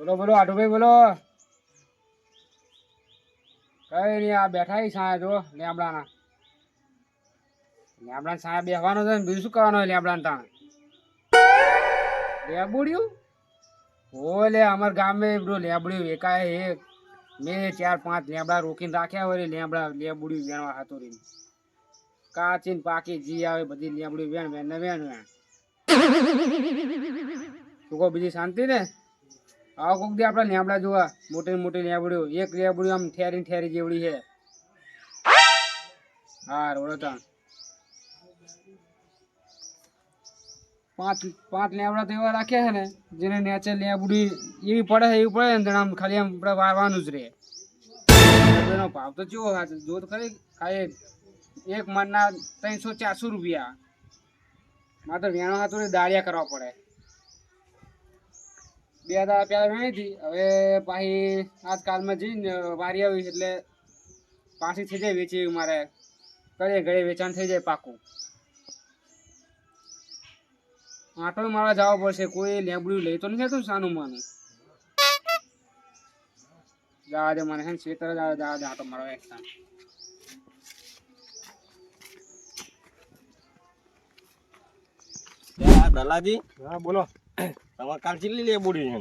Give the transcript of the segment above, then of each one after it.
બોલો બોલો આટુભાઈ બોલો. કઈ નહીં આ બેઠા છાયા જો લેમડાના. લેમડા છાયા બેસવાનો છે ને બીજું શું કરવાનું હોય લેમડાને તાણ. લેબુડ્યું ઓલે અમાર ગામે બ્રો લેબડ્યું એકાએ એક મેં 4-5 લેબડા રોકીને રાખ્યા હોય લેબડા લેબુડ્યું વેણવા હતો રે કાચીન પાકી જી આવે બધી લેબડી વેણ વેણ ને વેણ વેણ. તું કહો બીજી શાંતિ ને. આવો કોક દી આપડે લેબડા જોવા મોટી મોટી લેબડીઓ એક લેબડી આમ ઠેરી ઠેરી જેવડી છે. હા રોડો તાણ 5 લેબડા તો એવા રાખ્યા છે ને જેને નેચર લેબડી એવી પડે ને આમ ખાલી આમ આપણે વારવાનું જ રહે. એનો ભાવ તો કેવો જો તો ખરી ખાલી એક મણના 300-400 રૂપિયા. મારે તો વેણવા તો દાળિયા કરવા પડે. 2 દાડા પહેલા વેણી હતી હવે પાછી આજકાલમાં જઈને વારી આવી એટલે પાછી થઈ જાય વેચી મારે ઘરે વેચાણ થઈ જાય પાકું. આટો મારા જવા પડશે કોઈ લેબડું લઈ તો નથી હતું સાનું માનું. જવા દે મને ખેતર જવા દે આટો મારો એક સાન. દલાજી હા બોલો. તમારે કાલ ચીલી લેબુડી છે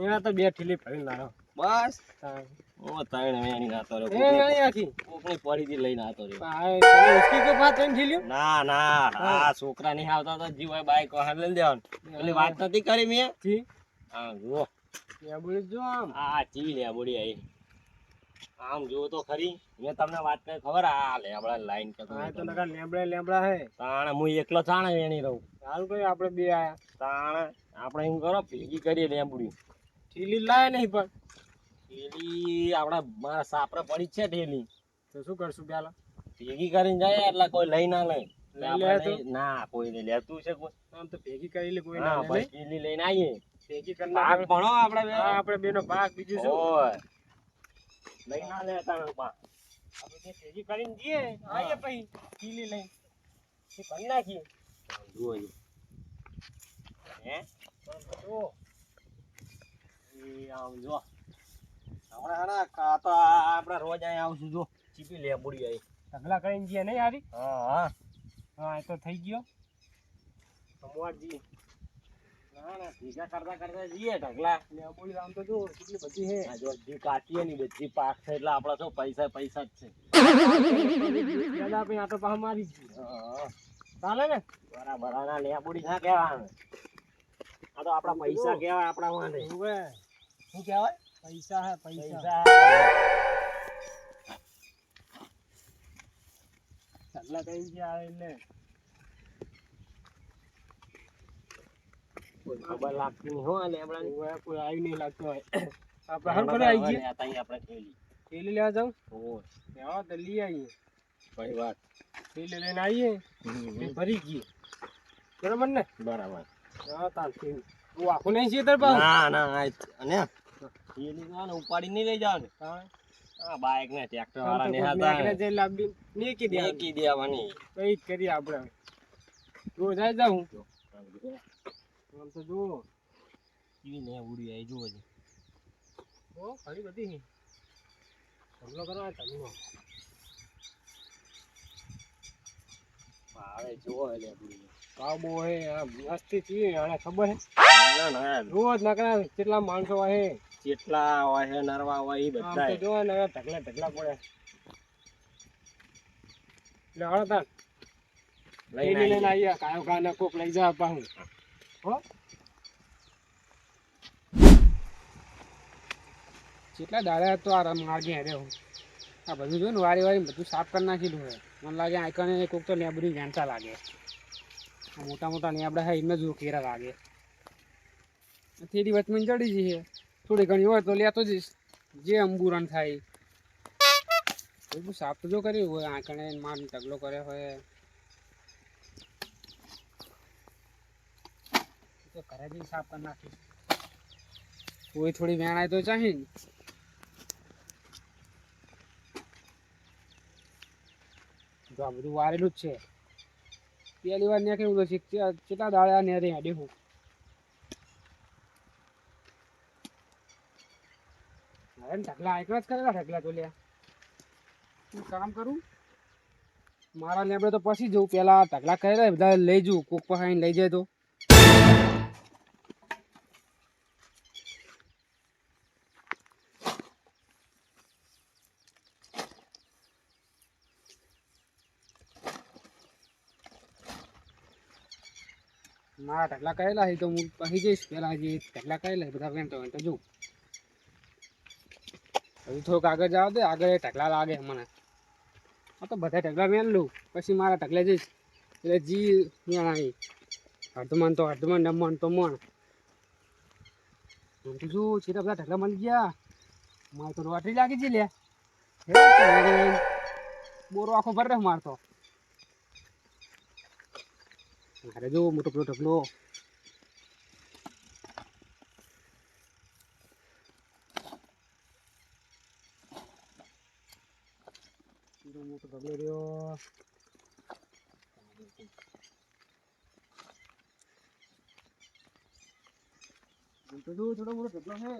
એના તો 2 ઠીલી ભરીને લાવ્યો બસ ઓ તાણ વેણી નાતો રે કોકની પડીથી લઈને આતો રે. ના ના આ છોકરા નહીં આવતા તો જીવાય બાઈક વાહન લઈ દેવાનું પેલી વાત નથી કરી મેં. હા જુઓ લેબડી જો આમ આ ચી લેબુડી આવી આમ જુઓ તો ખરી મેં તમને વાત કરી ખબર આ લેબડા લાઈન કરતો તો નકા લેબડા હે તાણ હું એકલો તાણે વેણી રહું. સારું કઈ આપણે 2 આયા તાણ આપણે એમ કરો ભેગી કરીએ લેબડી. ઠીલી લાય નહીં પણ ઠેલી આપડા મારા સાપરે પડી જ છે ઠેલી તો શું કરશું પેલા ભેગી કરીને જાય એટલે કોઈ લઈ ના લે ના કોઈ નહીં લેતું છે કોઈ આમ તો ભેગી કરી લે કોઈ ના ના ભાઈ ઠેલી લઈને આવીએ ભેગી કરી ભાગ ભણો આપણે બે બેનો ભાગ બીજું શું ઓય લઈ ના લેતા આપણે ભેગી કરીને દઈએ આઈએ પછી ઠીલી લઈને એ કરી નાખીએ. જુઓ હે તો એ આમ જો આપણે હણા કા તો આપણે રોજ અહીં આવશું જો ચીપી લેબુડી આવી ઢગલા કરીને જઈએ નહીં હારી. હા હા એ તો થઈ ગયો સમવાજી ના ના ભેગા કરતા જઈએ ઢગલા લેબડી આમ તો જો કેટલી બધી હે આ જો જે કાટીએ ની બધી પાક છે એટલે આપડા તો પૈસા જ છે. પેલા પછી આ તો પાછા મારી જ ચાલે ને બરાબર ના લેબુડી ના કહેવાય આ તો આપડા પૈસા કહેવાય આપડા માટે શું કહેવાય પૈસા હે પૈસા ઢગલા કરીને ગયા એટલે કોઈ ખબર લાગતી નહીં હો લેબડા ની કોઈ આવી નહીં લાગતો હોય આપણે હર કોને આવી ગયા આપણે થેલી લેવા જાઉં ઓ લેવા તો લઈ આવીએ ભાઈ વાત થેલી લઈને આવીએ ભરી ગઈએ બરાબર ને બરાબર હા તાર તું આખું નહીં છે તાર પાસે ના ના અને થેલી ના ઉપાડી નહીં લઈ જાવ ને હા બાઈક ને ટ્રેક્ટર વાળા ને હતા જે લાંબી નીકી દેવાની કઈ કરીએ આપણે જો જાય જાઉં આમ તો જો ઈ ને ઉડી આવી જો ઓ ઘણી બધી ઢગલો કરવા ઢગલો ભાવે જો લે ઉડી ભાવ બહુ હે આ મસ્તી ચી આને ખબર હે ના ના રોજ નકરા કેટલા માણસો હે જેટલા હોય હે નરવા હોય એ બધા તો જો ને ઢગલા પડે એટલે હળો તાર લઈને આવીએ કાયો કાને કોક લઈ જા પાહું હો કેટલા દાડા તો આ માર્ગે હેરે હું આ બધું જો ને વારી બધું સાફ કરી નાખેલું હે મને લાગે આઈકને કોક તો લેબડી જાણતા લાગે આ મોટા મોટા લેબડા હે એમને જો કેરા લાગે થેડી વચમાં ચડી જઈએ થોડી ઘણી હોય તો લેતો જઈશ જે અંબુરન થાય બધું સાફ તો જો કર્યું હોય આંકણે માર ઢગલો કર્યો હોય તો ઘરે જઈને સાફ કરી નાખીશ કોઈ થોડી વેણાય તો ચાહી ને જો આ બધું વારેલું જ છે પહેલી વાર ને કેવું છે કેટલા દાડા ને રે હેડે હું હવે ઢગલા એકલા જ કરેલા ઢગલા તો લ્યા હું કામ કરું મારા લેબડે તો પછી જવું પેલા ઢગલા કરેલા બધા લઈ જવું કોક પહાઈને લઈ જાય તો મારા ઢગલા કરેલા છે તો હું પછી જઈશ પેલા જે ઢગલા કરેલા બધા વેણતો હોય તો જોઉં હજુ થોડુંક આગળ જાવ દે આગળ ઢગલા લાગે મને હા તો બધા ઢગલા વેણ લઉં પછી મારા ઢગલે જઈશ એટલે જી વેણાય અડધમણ તો અડધમણ ને મણ તો મણ એમ તો શું છે બધા ઢગલા મળી ગયા મારે તો રોટરી લાગી છે લે બોરો આખો ભર રહે મારતો મારે જો મોટો પેલો ઢગલો મોટો ઢગલો રહ્યો તો જો થોડો મોટો ઢગલો છે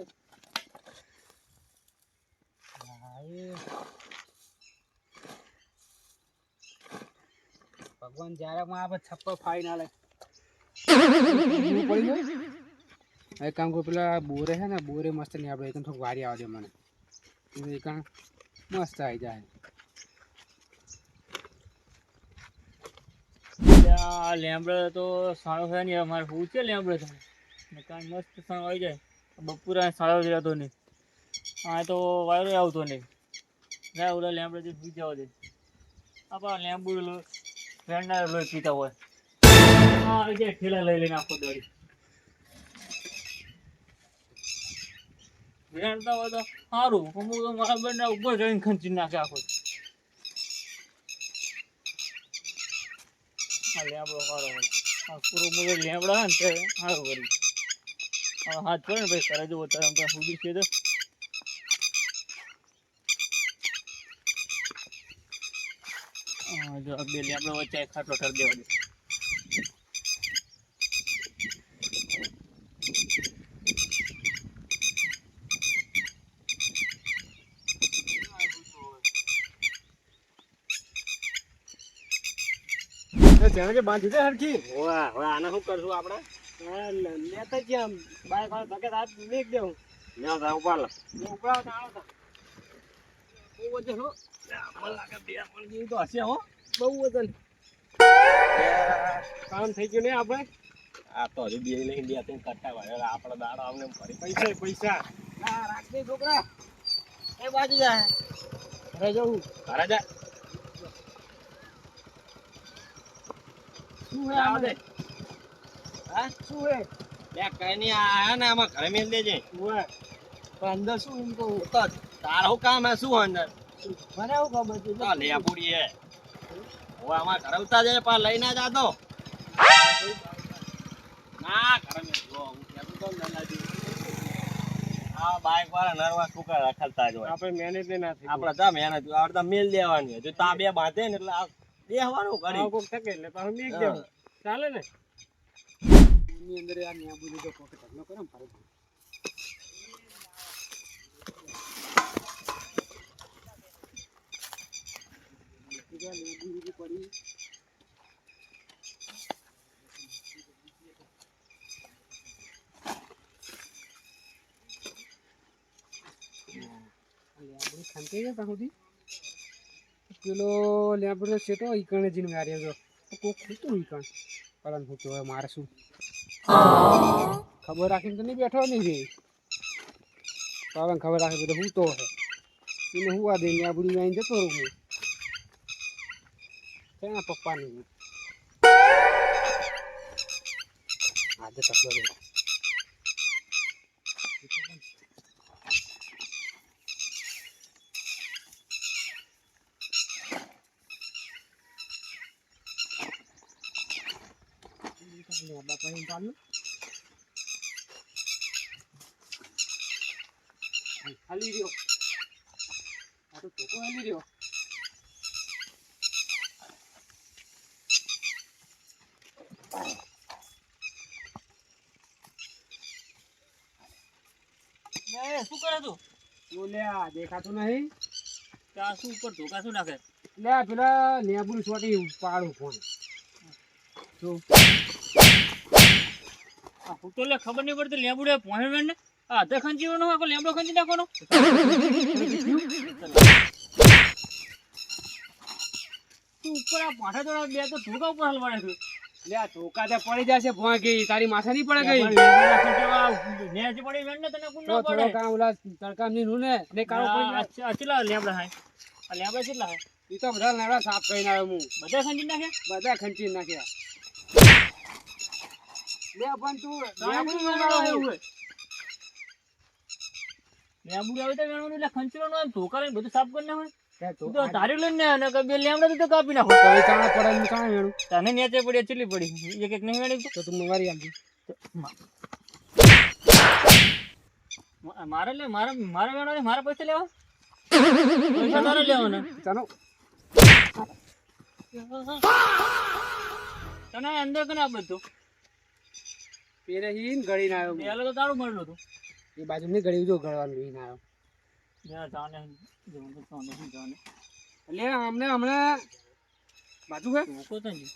ભગવાન જ્યારે આપણે છપ્પર ફાઈ ના લે પડી જાય એક કામ કરું પેલા બોરે છે ને બોરે મસ્ત નહીં આપણે એકદમ થોડુંક વારી આવજે મને એક મસ્ત આવી જાય લેમડે તો સાળો છે ને અમારે હું છે લેમડે તો કાંઈ મસ્ત સાળો આવી જાય બપોરા સાળો જ રહેતો નહીં આ તો વાયરો આવતો નહીં જાય ઓલા લેમડે સુઈ જવા દે આપણા લેમ્બુ ફ્રેન્ડના લોહી પીતા હોય હા આવી જાય ઠેલા લઈ લઈને આખો દોડી રેડતા હોય તો સારું અમુક તો મારા બંને ઉપર જઈને ખંચી નાખે આખો આ લેમડો સારો હોય આ પૂરો મુજબ લેમડા હોય ને તે સારું કરી હવે હાથ પડે ને ભાઈ કરે જવો તારે આમ ત્યાં સુધી છે તો જો બે લેમડો વચ્ચે ખાટલો ઠર દેવા દે જેને બાંધી દે હરખી વાહ વાહ આને શું કરશું આપણે લેતા જ આમ બાય ભાઈ ભગત હાથ મેક દેવું લ્યો તા ઉપાડ લો ઉપડાવ તો આવો તો બહુ વજન હો મને લાગે બે પણ જેવી તો હશે હો બહુ વજન કામ થઈ ગયું ને આપણે આ તો હજુ બે લઈને બે ત્રણ કટ્ટા વાળેલા આપણા દાડો આમને ફરી પૈસા પૈસા હા રાખ દે છોકરા એ બાજુ જાય ઘરે જવું ઘરે જા શું હે જાવ દે હા શું હે બે કઈ નહીં આયા ને આમાં ઘરે મેલ દેજે ઓય પણ અંદર શું એમ કહું તો તારું કામ હે શું અંદર મને એવું ખબર છે તો લે પૂરી હે હવે આમાં ઘરે ઉતા જાય પણ લઈને જાતો ના ઘરે મેં જો હું કહેતો તો ને લાજી આ બાઈક વાળા નરવા કુકર રખલતા જ હોય આપણે મેનેજ ને ના થઈ આપણે તા મહેનત આવડતા મેલ દેવાની જો તા બે બાંધે ને એટલે બેહવાનું કરી કોક થકે એટલે પાછું મેક દેવું ચાલે ને ની અંદર આ ન્યા બધું તો કોક ઢગલો કરે ને ફરક પડી ખાંતી ગયા સુધી પેલો લેબડો છેટો ઈકણે જીને ગાર્યો જો કોક ખૂતું ઈકણ પલન ખૂતું હવે મારે શું ખબર રાખીને તો નહીં બેઠો નહીં રે પવન ખબર રાખે બધો હું તો હે એને હુવા દે ને આ બધું આવીને જતો રહું હું તેના પપ્પાની આજે તકલો રે બાપા એમ પાડ્યું હાલી રહ્યો આ તો ટોકો હાલી રહ્યો શું કરે તું બોલ્યા દેખાતું નહીં. ત્યાં શું ઉપર ધોકા શું નાખે લે આ પેલા લેબુ છોટી પાડું ફોન. આ હું તો લે ખબર નહીં પડતી લેબુડે પોહે ને આ હાથે ખંચીવાનો હોય લેબડો ખંચી નાખવાનો તું ઉપર આ પાઠા જોડા બે તો ધોકા ઉપર હલવાડે છે લે આ ધોકા તે પડી જશે ભોંય ગઈ તારી માથે નહીં પડે ગઈ. નેચ પડી વેણ ને તને કોણ તો ના થોડો પડે કામ ઓલા તડકામની નું ને કાળો પડી જાય. આ કેટલા લેબડા હાય આ લેબડા કેટલા હાય ઈ તો બધા નાડા સાફ કરીને આવ્યો હું. બધા ખંચી નાખે બધા ખંચી નાખ્યા. લે પણ તું લેબડું લેબુ વેણવાનું વેણવાનું. હોય લેબડું આવે તો વેણવાનું એટલે ખંચવાનું આમ ધોકા લઈને બધું સાફ કરી નાખે તે તું તો તો તારી લઈને ને કે બે લેમડા તો કાપી નાખો તો એ ચાણા પડે ને ચાણા વેણું. તને નેચે પડી ચીલી પડી એક એક નહીં વેણી તો તું મંગારી આપજે. મારે લે મારે મારે વેણો ને મારા પૈસા લેવા પૈસા તારે લેવાના ચાલો તને અંદર કને આ બધું પેરે હીન ગળીને આવ્યો હું. પેલો તો તારું મળલું હતું એ બાજુ ની ગળી જો ગળવાનું હીન આવ્યો. જાને જોને તો જાને એટલે અમને હમણાં બાજુ હે ધોકો તો નહીં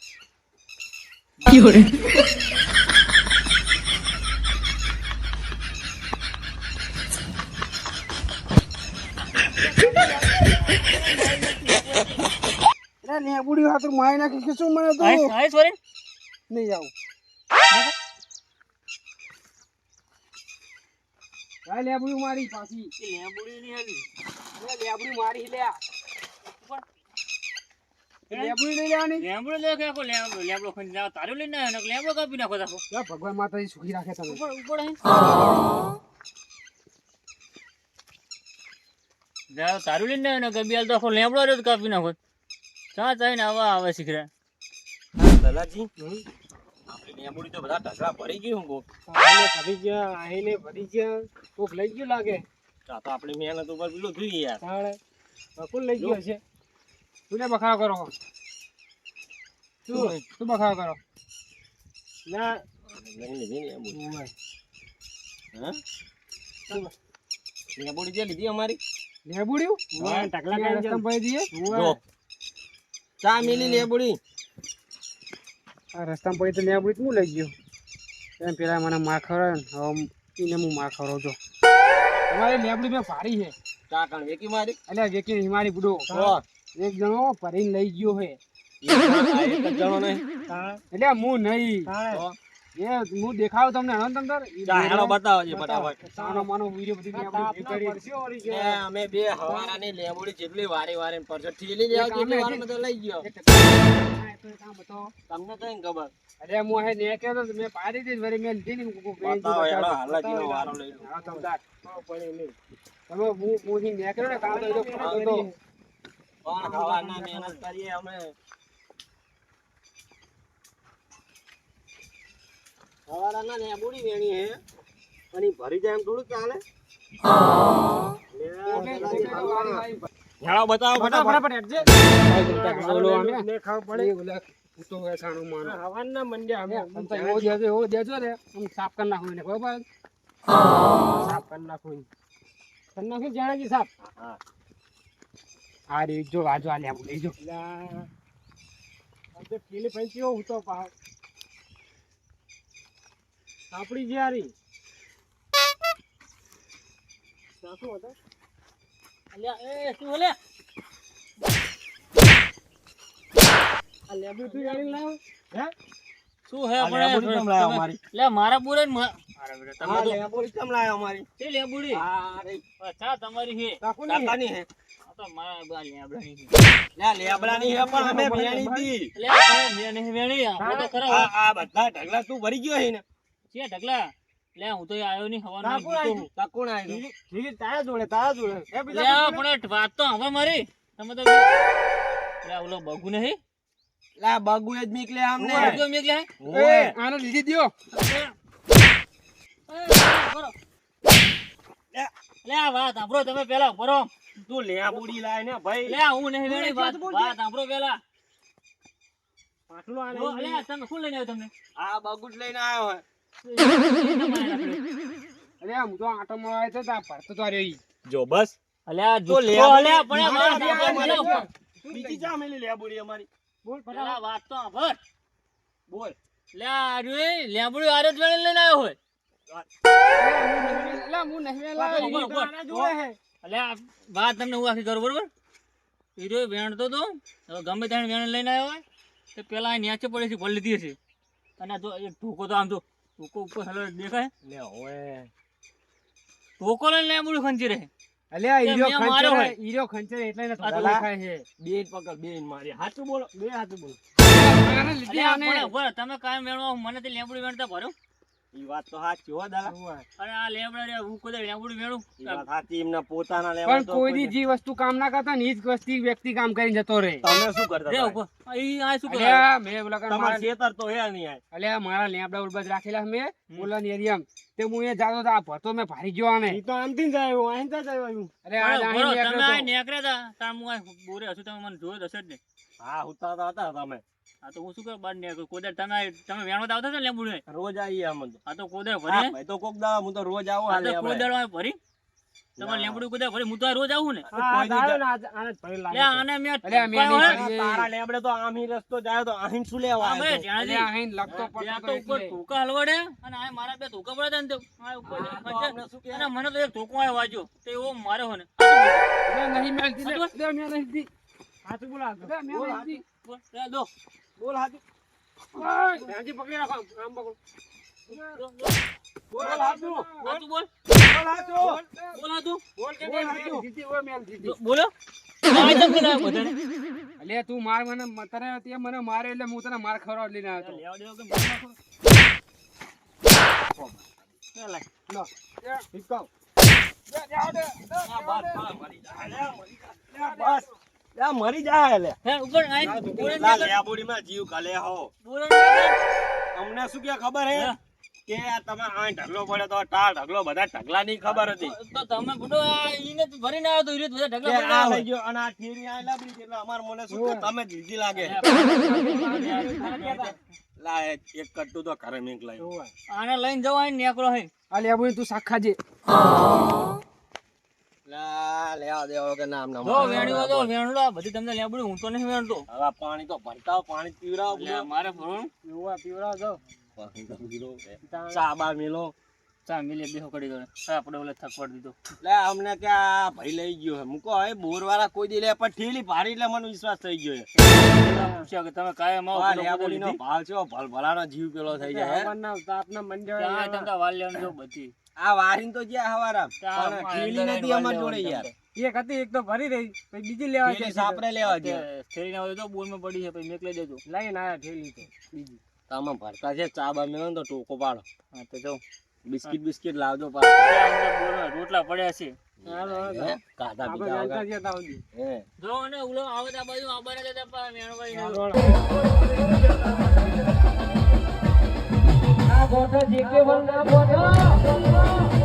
એટલે લેબુડી હાથ મારી નાખી કે શું મને તો આય સોરી નહીં જાવ. આ લેબુડી મારી પાછી. લેબુડી નહીં આવી લે લેબુડી મારી લે. લેબુડી નહીં લેવાની. લેબડો લે કે લેબડો ખંડી નાખો તારું લઈને આવ્યો ને લેબડો કાપી નાખો તાકો લે ભગવાન માતાજી સુખી રાખે તને. ઉપર ઉપર હે જા તારું લઈને આવ્યો ને કે બેલ તો આખો લેબડો રે કાપી નાખો ચા ચાઈને આવા આવે શીખરા દલાજી આપણે લેબુડી તો બધા ઢગલા ભરી ગયું કોક આઈને ભરી ગયા આઈને ભરી ગયા કોક લઈ ગયું લાગે. આ તો આપણી મહેનત ઉપર પેલું જોઈએ યાર તાણે બકુલ લઈ ગયો છે. તું ને બખાવ કરો. તું બખાવ કરો. ના લઈ લીધી ને લેબુડી ઓય. હા લેબુડી જે લીધી અમારી લેબુડ્યું હા, ટકલા કાઢી રસ્તા પડી દઈએ. જો ચા મિલી લેબુડી આ રસ્તામાં પડી તો લેબુડી હું લઈ ગયો. એમ પેલા મને માર ખવડાવે ને હવે એને હું માર ખવડાવું છું. તમારી લેબડી મેં ભારી છે ચા કણ વેકી મારી એટલે વેકી હિમારી બુડો તો એક જણો ભરીને લઈ ગયો છે. એક જ જણો નહીં એટલે હું નહીં તો એ હું દેખાવ તમને હણો તમ તાર ચા હેડો બતાવો છે ફટાફટ સાનો માનો વિડિયો બધી લેબડી કરી. એ અમે બે હવારાની લેબુડી જેટલી વારે વારે પરસો ઠીલી લેવા જેટલી વાર માં તો લઈ ગયો તમને કઈ ખબર અરે હું હે ને કહેતો તો મેં પાડી દીધી વળી મેં લીધી ને કોકો બેન બતાવો હેડો હાલાજીનો વારો લઈ લો હા તમદાર પડે નહીં તમે હું થી ને કર્યો ને કામ તો તો પણ ખાવાના મહેનત કરીએ અમે હવારાના લેબુડી વેણી હે અને ઈ ભરી જાય એમ થોડું ચાલે હેડો બતાવો ફટાફટ ફટાફટ હેડજે બોલો અમે ને ખાવ પડે બોલે તો હે સાનો માનો હવાના મંડ્યા અમે તમ તો એવો દેજો રે હું સાફ કરી નાખું ને બરાબર સાફ કરી નાખું કરી નાખી જાણે સાફ હા આ રે જો વાજો આ લેવું લેજો તો પીલી પંચીઓ હું તો પાવ આપડી જે આરી સાસુ હતો અલ્યા એ શું ઓલે આ લેબુ તું ગાડી લાવ હે શું હે આ લેબુડી કેમ લાયા અમારી? લે મારા બુરે ને મારા બેટા તમે આ તો લેબુડી કેમ લાયા અમારી તે લેબુડી આ રે ચા તમારી હે કાકુ ને કાકાની હે આ તો મારા બા લેબડાની હે લે લેબડાની હે પણ અમે વેણી હતી લે પણ મેં નહીં વેણી આપણે તો ખરા આ બધા ઢગલા તું ભરી ગયો હે ને છે ઢગલા લે હું તો આવ્યો નહીં હવાનો કાકુ જીતો તા કોણ આવ્યું ઠીક તારા જોડે એ લે પણ વાત તો હવે મારી તમે તો લે ઓલો બગુ નહીં લા બગુ જ નીકળે અમને બગુ મેક લે ઓય આને લીધી દ્યો લે આ વાત સાંભળો તમે પેલા બરો તું લેબુડી લાય ને ભાઈ લે હું નહીં વેણી વાત સાંભળો પેલા પાટલો આને લે તમે શું લઈને આવ્યો તમને આ બગુ જ લઈને આવ્યો હે અરે હું તો આટો માં આવ્યો તો ભરતો તો રહ્યો ઈ જો બસ અલ્યા તો જુઠ્ઠો લેબુડી- અલ્યા, પણ આ વાત બીજી સાંભળ, ચા અલ્યા. બીજી ચા મેલી લેબુડી અમારી બોલ પેલા વાત તો સાંભળ. બોલ અલ્યા, આ રહ્યું એ લેબડું આરે જ વેણીને લઈને આવ્યો હોય. એટલે હું નહીં લાવ્યો, ઉભો, ઈ તો ઉભો. આના જોડે હે. અલ્યા, વાત તમને હું આખી કરું, બરોબર? હીરો વેણતો તો હવે ગમે ત્યાં વેણ લઈને આવ્યો હોય તો પેલા આ નેચે પડે છે ભરી લીધી હશે. અને આ જો એક ઢોકો તો આમ જો ઢોકો ઉપર હલો દેખાય, લે ઓએ ઢોકો લઈને લેબડું ખંચી રહે. અલ્યા તે ઈરો મેં માર્યો હોય. ખંચરે, ઈરો ખંચરે એટલે એને આ થોડા તો દેખાય છે. બેન પકડ બેન મારી હાચું બોલો બે હાચું બોલો મારે લીધી અલ્યા, આને. પણ ઉભો રહો, તમે કાયમ વેણવા મને તે લેબડું વેણતા ભરો. ઈ વાત તો સાચી હો દાદા અને આ લેબડા રે હું કોઈ લેબડું વેણું. ઈ વાત સાચી એમના પોતાના લેવા પણ કોઈ દી જે વસ્તુ કામ ના કરતા ને ઈ જ વસ્તુ વ્યક્તિ કામ કરીને જતો રહે. તમે શું કરતા રે હતા? ઉભો. ઈ આ શું કરે? અલ્યા મેં ઓલા કાન તમારા મારા- ખેતર તો હે નહીં આય અલ્યા મારા લેબડા ઉલબજ રાખેલા મેં ઓલાની એરિયામાં. તે હું એ જાતો તો આ ભતો મેં ભારી ગયો આને. ઈ તો આમથી જ આવ્યો અહીંથી જ આવ્યો અરે આ બરો, બરો, અહીં તમે નીકળ્યો આ તો. નેકળ્યા તા તાર હું આ બોરે હશું તમે મને જોયો તો હશે જ ને. હા ઉતારતા હતા તમે આ તો હું શું કરું બાર નેકળું. કોદાળ તમે વેણવા તો આવતા છો ને લેબડું ને? રોજ આવીએ આમ તો આ તો કોદાળ હા ભરી ભાઈ તો કોક દાડા હું તો રોજ આવું આ હાલે તો આપણે. કોદાળ ભરી તમારે લેબડું કોદાળ ભરી હું તો આ રોજ આવું ને. કોઈ દી જા- લે આને મેં અલ્યા, મેં ઠપકાયો નહીં હે. કરી. તારા લેબડે તો આમથી રસ્તો જાય તો અહીં શું લેવા આ બે આવ્યો તો? ત્યાંથી અલ્યા અહીં લગતો પડતો ત્યાં તો તો ઉપર એટલે. ધોકા હલવાડે અને આ મારા બે ધોકા પડ્યા હતા ને તો આ ઉપર હા, તો વચ્ચે. અમને શું કહેવાય? અને મને તો એક ધોકો આવ્યો વાગ્યો તો એવો માર્યો હોય ને. અલ્યા નહીં મેલતી લે. અલ્યા મેં નહીં દી. હાચું બોલ હાચું. અલ્યા મેં બોલ નહીં હાચું. દી. બોલ, લે દો. બોલ હાચું. ઓય, ધ્યાનથી પકડી રાખો. આમ પકડો. દો, દો. બોલ હાચું. હાચું બોલ. બોલ હાચું. બોલ હાચું. બોલ કે બોલ મેલ હાચું. જીતી, ઓય મેલ જીતી. બોલો. આ જેમ કે ના બધાને. અલ્યા તું માર મને તને તે મને મારે એટલે હું તને માર ખવડાવ લઈને આવ્યો હતો. લેવા દેવા કે મારી નાખો. લે લાય. લો. હિસકાવ. આ બાર ફાળ મારી જાય. લે, મરી જાય. બસ લે મરી જાય લે હે ઉપર આઈ બોલે લા ને લેબોડીમાં જીવ કાલે હો બોલે ને અમને શું કે ખબર હે હા. કે આ તમે આ ઢગલો પડ્યો તો ટાળ ઢગલો બધા ઢગલાની ખબર હતી તો તમે બધો આ ઈને તો ભરીને આવ્યો તો ઈ રીત બધા કે ઢગલા આ ભરીને લઈ ગયો અને આ ઠેરી આ લાબડી એટલે અમાર મને શું કે તમે જ લીધી લાગે આવ્યો. લા એક કટ્ટુ તો ઘરે મેક લાવ્યો આને લઈને જવાય ને નેકરો હે. આ લેબુ તું શાક ખાજે. લા લેવા દેવો કે નામ ના જો વેણ્યો તો વેણલો આ બધી તમને લેબડી હું તો નહીં વેણતો. હવે પાણી તો ભરતા પાણી પીવરાવો એટલે મારે ભરવાનું. ઓવા પીવડાવ દો. પાણી તો પીરો ચા બા મેલો ચા મિલે બેહો કરી દો. આપણે ઓલે થકવાડ દીધો. લે અમને કે આ ભાઈ લઈ ગયો હે મુકો હવે બોર વાળા કોઈ દી લે પણ ઠેલી ભારી એટલે મને વિશ્વાસ થઈ ગયો હે પૂછ્યા કે તમે કાયમ આવો આ પેલો બધો લેબોડીનો લીધી. ભાવ છે ભલભલાનો જીવ પેલો થઈ જાય હે હવારના તાપના મંડળ ત્યાં તમને વાલ લેવાનું જો બધી. આ વારીન તો જ્યાં હવારા ત્યાં પણ આ ઠેલી અંદર નથી અમાર જોડે વાલ યાર એક હતી, એક તો ભરી રહી, પછી બીજી લેવા ઠેલી જશે. સાપરે લેવા ગયા થેલીને હોય તો બોલમાં પડી છે પછી મેકલી દેજો. લઈને આયા ઠેલી તો બીજી. તમે ભરતા છે ચા બા મેલો ને તો ટોકો પાડો હા તો જાઉં. બિસ્કિટ લાવજો પાછો અંદર બોલમાં રોટલા પડ્યા છે. હે? કાઢા આપણે બીજા જાણતા વગર. જ હતા સુધી. હે જો અને ઉલો આવે તો આ બાજુ આબાને દેતા પા મેણવાઈ ને. આ ગોઠા જે કે વર ના ગોઠા